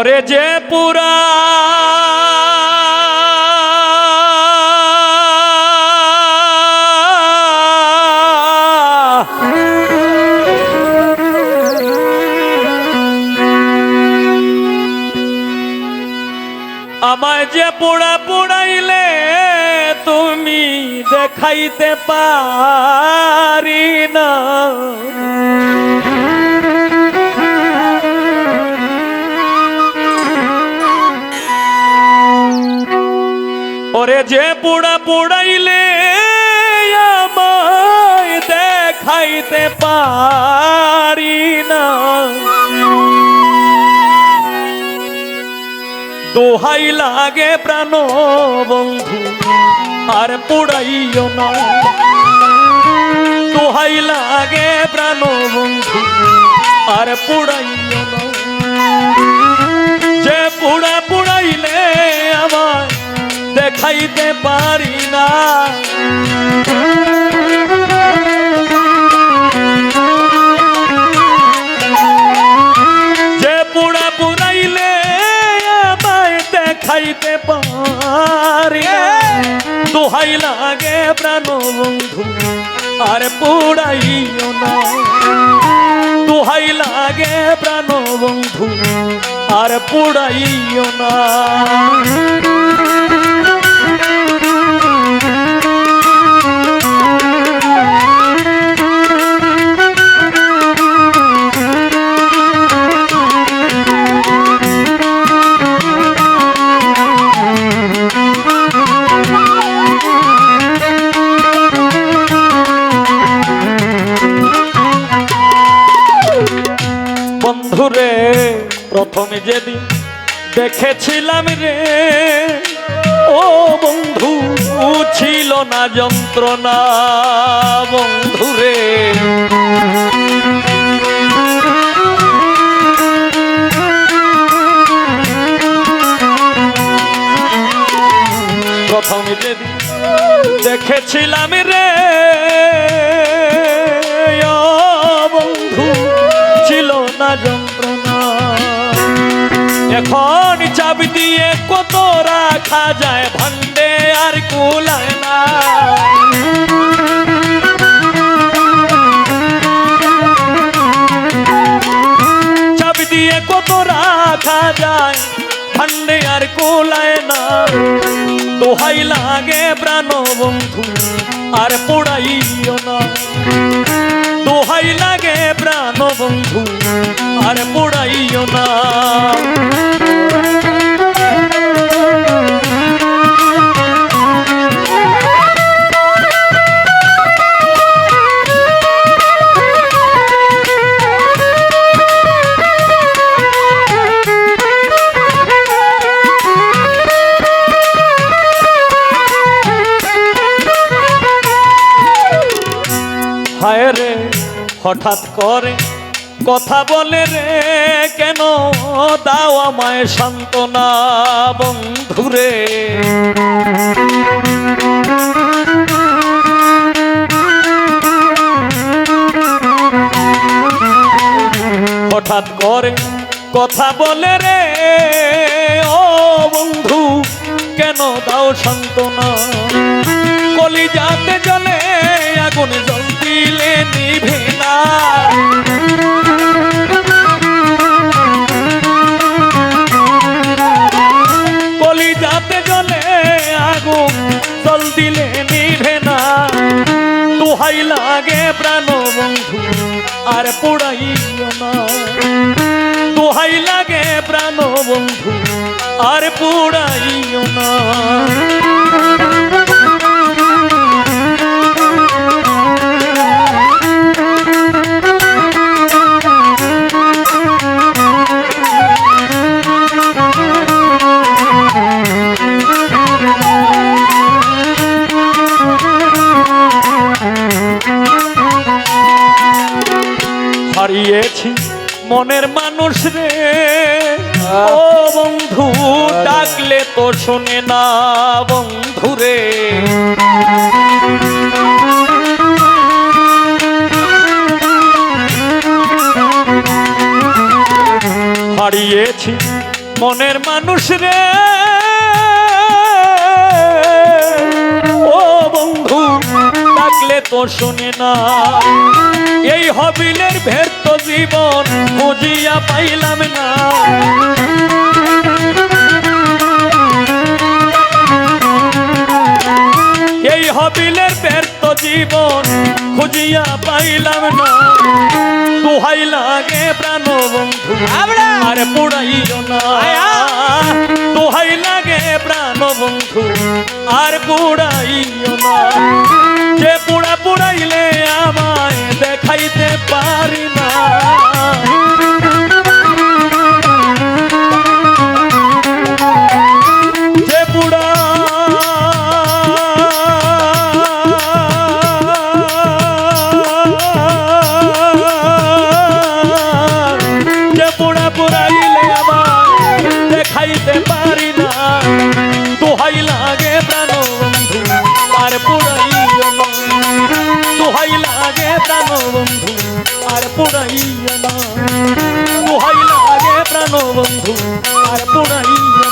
ওরে যে পুরা আমায় যে পোড়া পোড়াইলে তুমি দেখাইতে পারি না, ওরে যে পোড়া পোড়াইলে আমায় দেখাইতে পারি না, দোহাই লাগে প্রাণ বন্ধু আর পোড়াইও না, দোহাই লাগে প্রাণ বন্ধু আর পোড়াইও না। যে পোড়া পোড়াইলে আমায় দেখাইতে পারি না, যে পোড়া পোড়াইলে আমায় দেখাইতে পারি না, দোহাই লাগে প্রাণ বন্ধু আর পোড়াইও না, দোহাই লাগে প্রাণ বন্ধু আর পোড়াইও না। বন্ধুরে প্রথমে যেদিন দেখেছিলাম রে, ও বন্ধু ছিল না যন্ত্রণা বন্ধুরে, প্রথমে যেদিন দেখেছিলাম রে, ও বন্ধু ছিল না যন্ত্রণা। এখন চাবি দিয়ে কত রাখা যায় ভান্ডে আর কুলায় না, চাবি দিয়ে কত রাখা যায় ভান্ডে আর কুলায় না, দোহাই লাগে প্রাণ বন্ধু আর পোড়াইও না, দোহাই লাগে প্রাণ বন্ধু আর পোড়াইও না। হায় রে হঠাৎ করে কথা বলে রে, কেন দাও আমায় সান্ত্বনা বন্ধুরে, হঠাৎ করে কথা বলে রে, ও বন্ধু কেন দাও সান্ত্বনা, কলিজাতে জ্বলে আগুন জল দিলে নিভে না, কলিজাতে জ্বলে আগুন জল দিলে নিভে না, দোহাই লাগে প্রাণ বন্ধু আর পোড়াইও না, দোহাই লাগে প্রাণ বন্ধু আর পোড়াইও না। হারিয়েছি মনের মানুষ রে, ও বন্ধু ডাকলে তো শোনে না বন্ধুরে, হারিয়েছি মনের মানুষ রে ও বন্ধু ডাকলে তো শুনে না এই হবিলের ভের্ত জীবন বুঝিয়া পাইলাম না এই হবিলের ব্যর্থ জীবন খুঁজিয়া পাইলাম না দোহাই লাগে প্রাণ বন্ধু আর পুড়াইও না দোহাই লাগে প্রাণ বন্ধু আর পুড়াইও না যে পুড়াইলে আমায় দেখাইতে পারি না যে পুড়াইলে আমায় দেখাইতে পারি না দোহাই লাগে প্রাণ বন্ধু আর পুড়াইও না দোহাই লাগে প্রাণ বন্ধু আর পুড়াইও না দোহাই লাগে প্রাণ বন্ধু আর পুড়াইও